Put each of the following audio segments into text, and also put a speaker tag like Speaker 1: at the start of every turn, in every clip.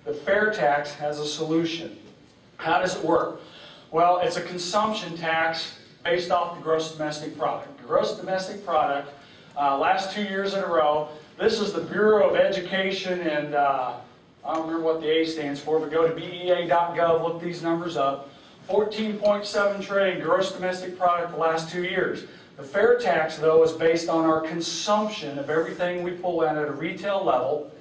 Speaker 1: The FairTax has a solution. How does it work? Well, it's a consumption tax based off the gross domestic product. The gross domestic product, last 2 years in a row, this is the Bureau of Education and I don't remember what the A stands for, but go to BEA.gov, look these numbers up. 14.7 trillion gross domestic product the last 2 years. The fair tax, though, is based on our consumption of everything we pull in at a retail level,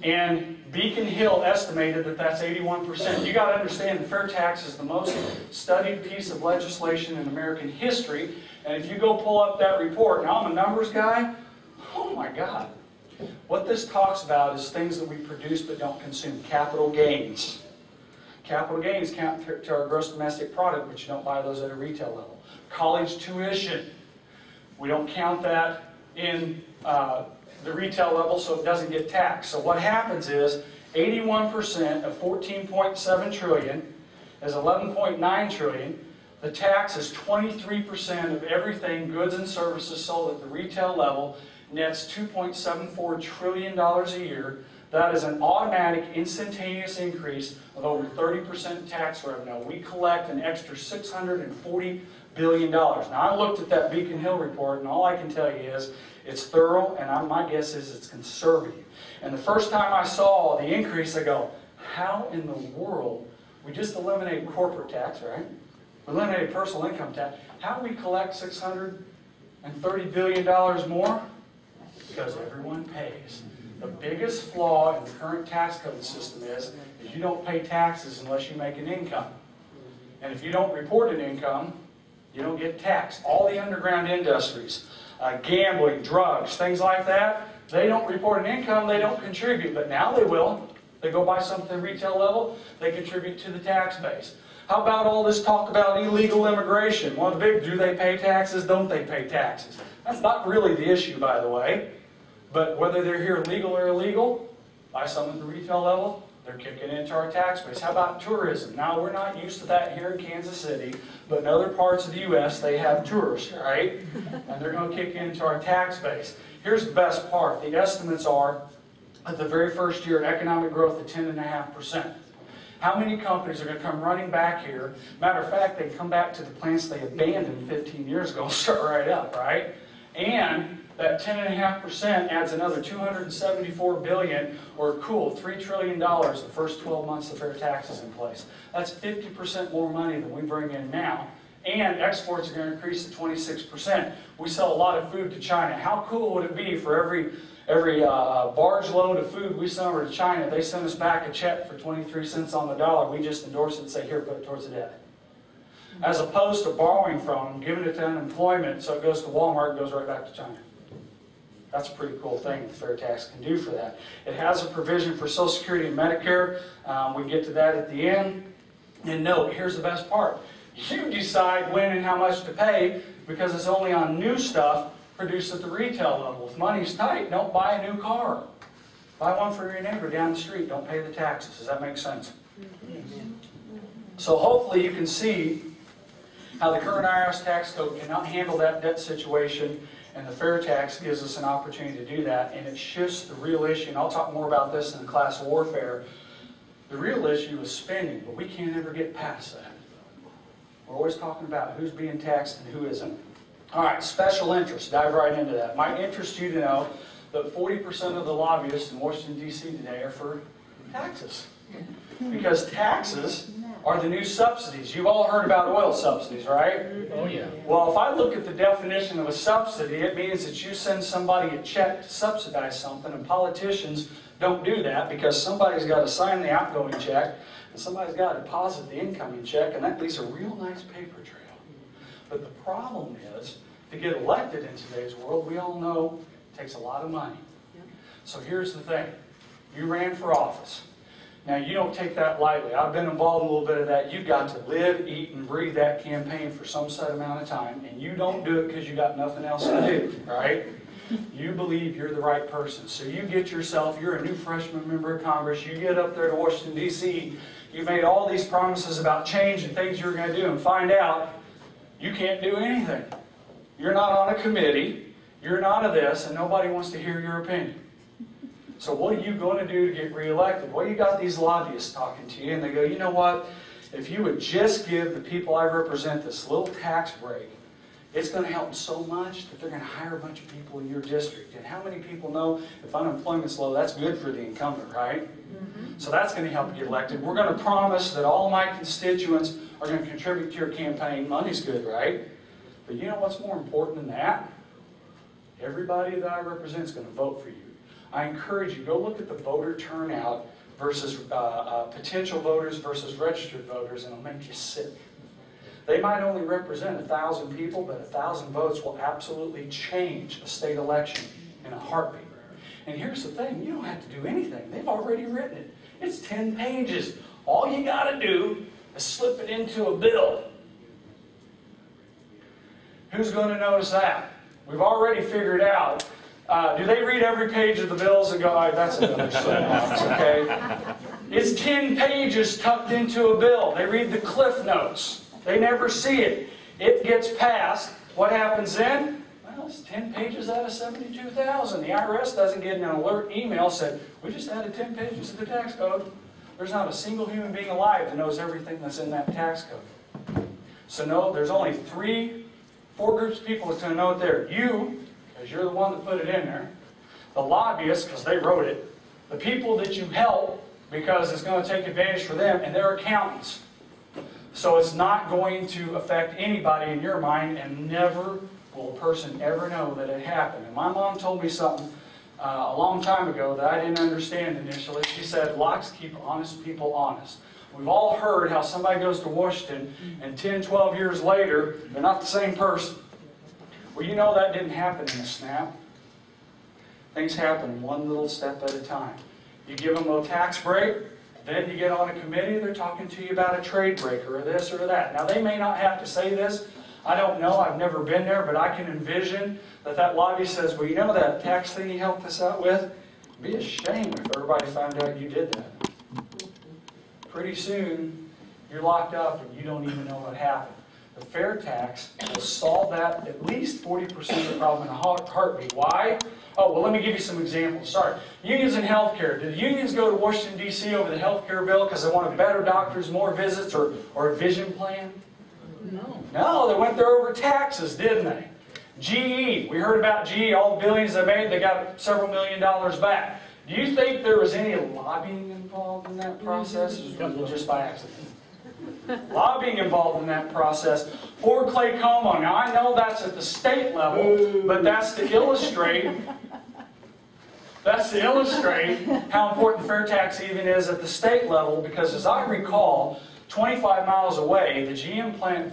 Speaker 1: and Beacon Hill estimated that that's 81%. You got to understand, the fair tax is the most studied piece of legislation in American history, and if you go pull up that report, now I'm a numbers guy, oh my God. What this talks about is things that we produce but don't consume. Capital gains. Capital gains count to our gross domestic product, but you don't buy those at a retail level. College tuition. We don't count that in the retail level, so it doesn't get taxed. So what happens is 81% of 14.7 trillion is 11.9 trillion. The tax is 23% of everything, goods and services sold at the retail level, nets $2.74 trillion a year. That is an automatic, instantaneous increase of over 30% tax revenue. We collect an extra $640 billion. Now, I looked at that Beacon Hill report, and all I can tell you is it's thorough, and my guess is it's conservative. And the first time I saw the increase, I go, how in the world? We just eliminated corporate tax, right? We eliminated personal income tax. How do we collect $630 billion more? Because everyone pays. The biggest flaw in the current tax code system is you don't pay taxes unless you make an income. And if you don't report an income, you don't get taxed. All the underground industries, gambling, drugs, things like that, they don't report an income, they don't contribute. But now they will. They go buy something at the retail level, they contribute to the tax base. How about all this talk about illegal immigration? Well, the big, do they pay taxes? Don't they pay taxes? That's not really the issue, by the way. But whether they're here legal or illegal, buy something at the retail level, they're kicking into our tax base. How about tourism? Now, we're not used to that here in Kansas City, but in other parts of the U.S., they have tourists, right? And they're going to kick into our tax base. Here's the best part. The estimates are, at the very first year, economic growth of 10.5%. How many companies are going to come running back here? Matter of fact, they come back to the plants they abandoned 15 years ago and start right up, right? And that 10.5% adds another $274 billion, or cool, $3 trillion the first 12 months the fair tax is in place. That's 50% more money than we bring in now. And exports are going to increase to 26%. We sell a lot of food to China. How cool would it be for every barge load of food we send over to China, they send us back a check for 23 cents on the dollar. We just endorse it and say, here, put it towards the debt. As opposed to borrowing from them, giving it to unemployment, so it goes to Walmart and goes right back to China. That's a pretty cool thing the fair tax can do for that. It has a provision for Social Security and Medicare. We can get to that at the end. And note, here's the best part. You decide when and how much to pay, because it's only on new stuff produced at the retail level. If money's tight, don't buy a new car. Buy one for your neighbor down the street. Don't pay the taxes. Does that make sense? So hopefully you can see how the current IRS tax code cannot handle that debt situation, and the fair tax gives us an opportunity to do that, and it shifts the real issue, and I'll talk more about this in the class warfare. The real issue is spending, but we can't ever get past that. We're always talking about who's being taxed and who isn't. All right, special interest. Dive right into that. Might interest you to know that 40% of the lobbyists in Washington, D.C. today are for taxes. Because taxes are the new subsidies. You've all heard about oil subsidies, right?
Speaker 2: Oh, yeah.
Speaker 1: Well, if I look at the definition of a subsidy, it means that you send somebody a check to subsidize something, and politicians don't do that because somebody's got to sign the outgoing check, and somebody's got to deposit the incoming check, and that leaves a real nice paper trail. But the problem is, to get elected in today's world, we all know it takes a lot of money. So here's the thing. You ran for office. Now, you don't take that lightly. I've been involved in a little bit of that. You've got to live, eat, and breathe that campaign for some set amount of time, and you don't do it because you got nothing else to do, right? You believe you're the right person. So you get yourself, you're a new freshman member of Congress, you get up there to Washington, D.C., you made all these promises about change and things you were going to do, and find out you can't do anything. You're not on a committee, you're not a this, and nobody wants to hear your opinion. So what are you going to do to get reelected? Well, you got these lobbyists talking to you, and they go, you know what? If you would just give the people I represent this little tax break, it's going to help them so much that they're going to hire a bunch of people in your district. And how many people know if unemployment's low, that's good for the incumbent, right? Mm-hmm. So that's going to help you get elected. We're going to promise that all my constituents are going to contribute to your campaign. Money's good, right? But you know what's more important than that? Everybody that I represent is going to vote for you. I encourage you, go look at the voter turnout versus potential voters versus registered voters, and it'll make you sick. They might only represent 1,000 people, but 1,000 votes will absolutely change a state election in a heartbeat. And here's the thing, you don't have to do anything. They've already written it. It's 10 pages. All you got to do is slip it into a bill. Who's going to notice that? We've already figured out. Do they read every page of the bills and go, all right, that's another soapbox, okay? It's 10 pages tucked into a bill. They read the cliff notes. They never see it. It gets passed. What happens then? Well, it's 10 pages out of 72,000. The IRS doesn't get an alert email said, we just added 10 pages to the tax code. There's not a single human being alive that knows everything that's in that tax code. So no, there's only four groups of people that's going to know it there. You, because you're the one that put it in there. The lobbyists, because they wrote it. The people that you help, because it's going to take advantage for them, and their accountants. So it's not going to affect anybody in your mind, and never will a person ever know that it happened. And my mom told me something a long time ago that I didn't understand initially. She said, locks keep honest people honest. We've all heard how somebody goes to Washington, and 10, 12 years later, they're not the same person. Well, you know that didn't happen in a snap. Things happen one little step at a time. You give them a tax break, then you get on a committee, they're talking to you about a trade break or this or that. Now, they may not have to say this. I don't know. I've never been there, but I can envision that lobbyist says, well, you know that tax thing you helped us out with? It'd be a shame if everybody found out you did that. Pretty soon, you're locked up and you don't even know what happened. The fair tax will solve that, at least 40% of the problem in a heartbeat. Why? Oh, well, let me give you some examples. Sorry. Unions in healthcare. Did the unions go to Washington, D.C. over the healthcare bill because they wanted better doctors, more visits, or a vision plan? No. No, they went there over taxes, didn't they? GE. We heard about GE, all the billions they made, they got several $1 million back. Do you think there was any lobbying involved in that process, or was it just by accident? Lobbying involved in that process for Clay Como. Now, I know that's at the state level, but that's to illustrate how important fair tax even is at the state level, because as I recall, 25 miles away, the GM plant in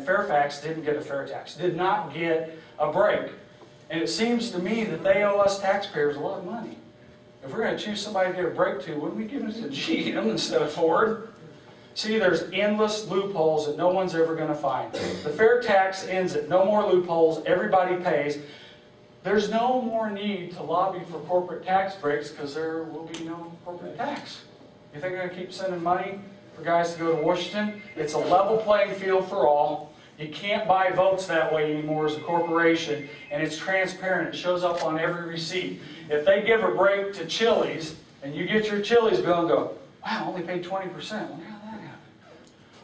Speaker 1: Fairfax didn't get a fair tax, did not get a break. And it seems to me that they owe us taxpayers a lot of money. If we're going to choose somebody to get a break to, wouldn't we give it to GM instead of Ford? See, there's endless loopholes that no one's ever going to find. The fair tax ends at no more loopholes, everybody pays. There's no more need to lobby for corporate tax breaks because there will be no corporate tax. You think they're going to keep sending money for guys to go to Washington? It's a level playing field for all. You can't buy votes that way anymore as a corporation, and it's transparent. It shows up on every receipt. If they give a break to Chili's, and you get your Chili's bill and go, wow, I only paid 20%. Well, how did that happen?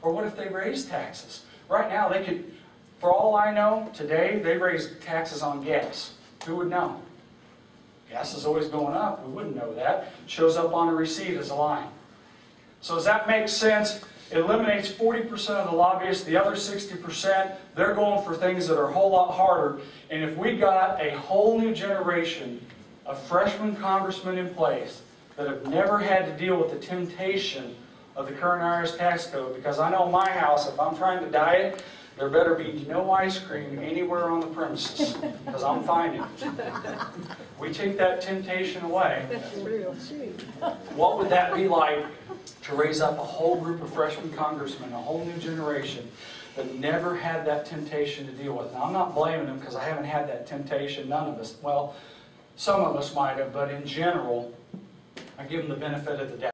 Speaker 1: Or what if they raise taxes? Right now, they could, for all I know, today, they raise taxes on gas. Who would know? Gas is always going up. We wouldn't know that. It shows up on a receipt as a line. So does that make sense? It eliminates 40% of the lobbyists. The other 60%, they're going for things that are a whole lot harder. And if we got a whole new generation of freshman congressmen in place that have never had to deal with the temptation of the current IRS tax code, because I know my house, if I'm trying to diet, there better be no ice cream anywhere on the premises, because I'm finding it. We take that temptation away. What would that be like to raise up a whole group of freshman congressmen, a whole new generation that never had that temptation to deal with? Now, I'm not blaming them because I haven't had that temptation. None of us. Well, some of us might have, but in general, I give them the benefit of the doubt.